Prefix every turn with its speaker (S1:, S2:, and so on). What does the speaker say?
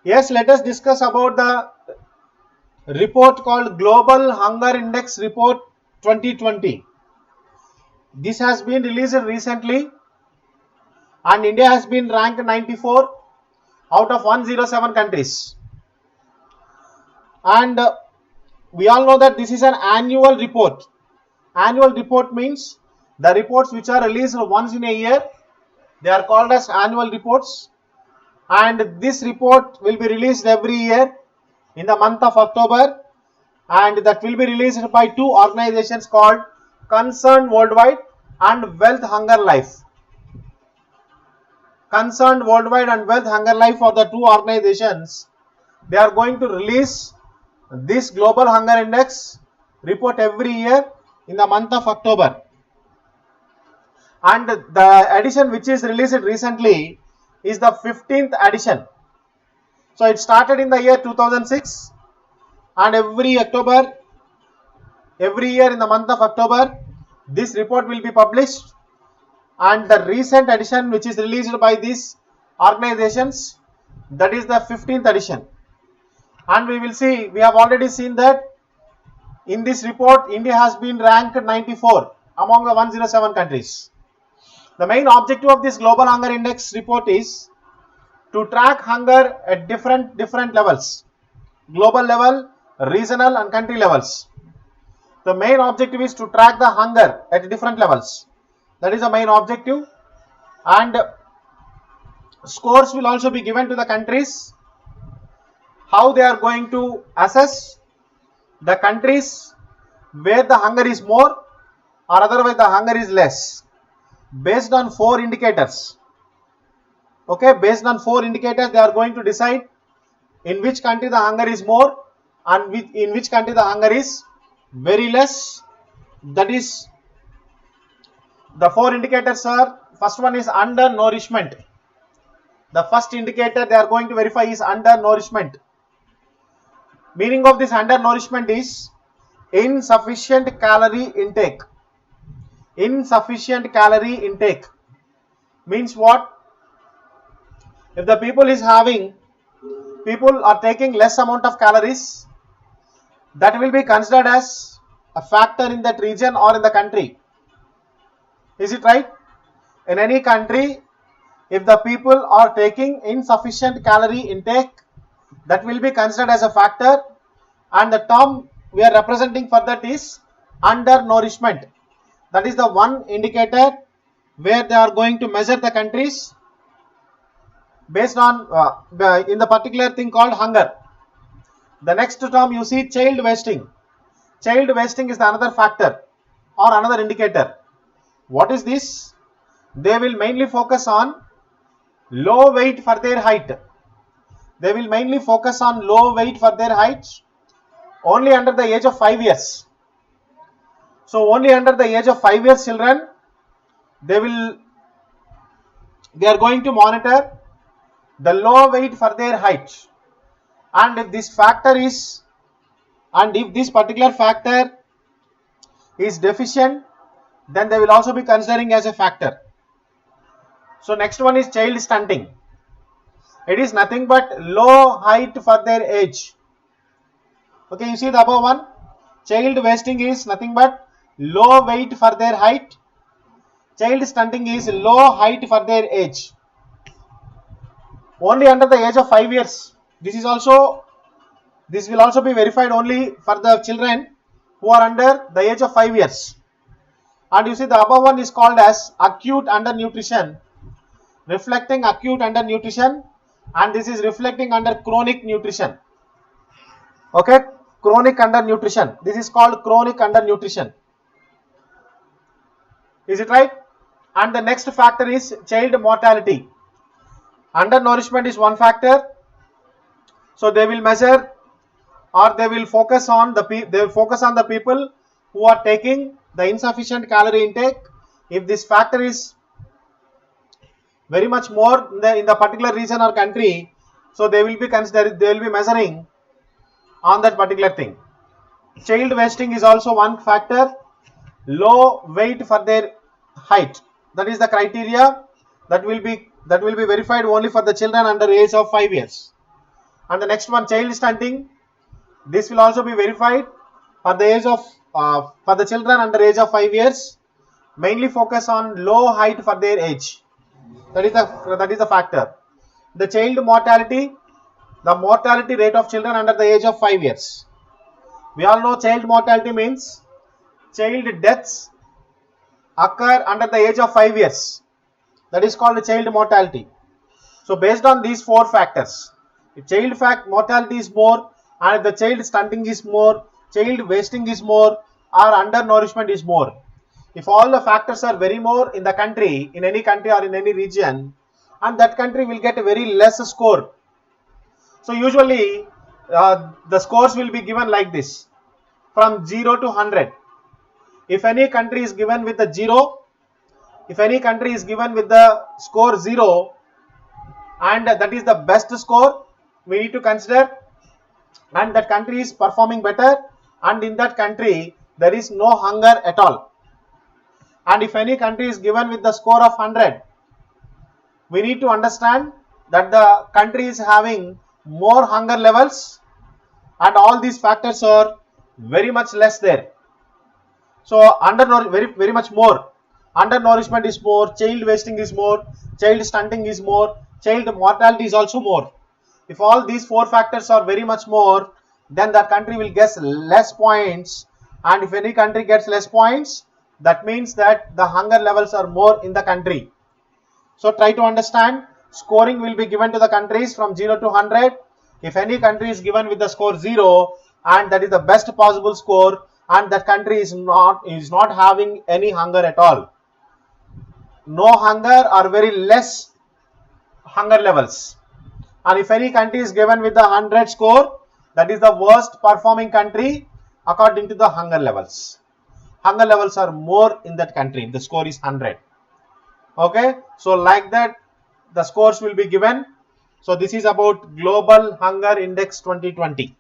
S1: Yes, let us discuss about the report called Global Hunger Index Report 2020. This has been released recently and India has been ranked 94 out of 107 countries. And we all know that this is an annual report. Annual report means the reports which are released once in a year. They are called as annual reports. And this report will be released every year in the month of October, and that will be released by two organizations called Concerned Worldwide and Wealth Hunger Life. Concerned Worldwide and Wealth Hunger Life are the two organizations. They are going to release this Global Hunger Index report every year in the month of October. And the edition which is released recently is the 15th edition. So it started in the year 2006, and every year in the month of October, this report will be published. And the recent edition which is released by these organizations, that is the 15th edition. And we have already seen that in this report, India has been ranked 94 among the 107 countries. The main objective of this Global Hunger Index report is to track hunger at different levels, global level, regional and country levels. The main objective is to track the hunger at different levels. That is the main objective. And scores will also be given to the countries, how they are going to assess the countries where the hunger is more or otherwise the hunger is less, based on 4 indicators. Okay, based on 4 indicators, they are going to decide in which country the hunger is more and in which country the hunger is very less. That is, the 4 indicators are, first one is undernourishment. The first indicator they are going to verify is undernourishment. Meaning of this undernourishment is insufficient calorie intake. Insufficient calorie intake means what? If the people are taking less amount of calories, that will be considered as a factor in that region or in the country. Is it right? In any country, if the people are taking insufficient calorie intake, that will be considered as a factor, and the term we are representing for that is undernourishment. That is the one indicator where they are going to measure the countries based on in the particular thing called hunger. The next term you see, child wasting. Child wasting is the another factor or another indicator. What is this? They will mainly focus on low weight for their height. They will mainly focus on low weight for their height only under the age of 5 years. So only under the age of 5 years children, they are going to monitor the low weight for their height. And if this particular factor is deficient, then they will also be considering as a factor. So next one is child stunting. It is nothing but low height for their age. Okay, you see the above one. Child wasting is nothing but low weight for their height. Child stunting is low height for their age. Only under the age of 5 years. This will also be verified only for the children who are under the age of 5 years. And you see the above one is called as acute undernutrition, reflecting acute undernutrition, and this is reflecting under chronic nutrition. Okay, chronic undernutrition. This is called chronic undernutrition. Is it right? And the next factor is child mortality. Undernourishment is one factor. So they will measure, or they will focus on the people who are taking the insufficient calorie intake. If this factor is very much more in the particular region or country, so they will be measuring on that particular thing. Child wasting is also one factor. Low weight for their height, that is the criteria that will be verified only for the children under age of 5 years. And the next one, child stunting. This will also be verified for the age of for the children under age of 5 years. Mainly focus on low height for their age. That is the factor. The child mortality, the mortality rate of children under the age of 5 years. We all know child mortality means child deaths occur under the age of 5 years. That is called child mortality. So based on these four factors, if child mortality is more, and the child stunting is more, child wasting is more, or undernourishment is more. If all the factors are very more in the country, in any country or in any region, and that country will get a very less score. So usually the scores will be given like this, from 0 to 100. If any country is given with a 0, if any country is given with the score 0, and that is the best score, we need to consider, and that country is performing better, and in that country there is no hunger at all. And if any country is given with the score of 100, we need to understand that the country is having more hunger levels, and all these factors are very much less there. So very much more. Undernourishment is more, child wasting is more, child stunting is more, child mortality is also more. If all these four factors are very much more, then that country will get less points, and if any country gets less points, that means that the hunger levels are more in the country. So try to understand, scoring will be given to the countries from 0 to 100. If any country is given with the score 0, and that is the best possible score, and that country is not having any hunger at all, no hunger or very less hunger levels, and if any country is given with the 100 score, that is the worst performing country according to the hunger levels. Hunger levels are more in that country, the score is 100. Okay, so like that the scores will be given. So this is about Global Hunger Index 2020.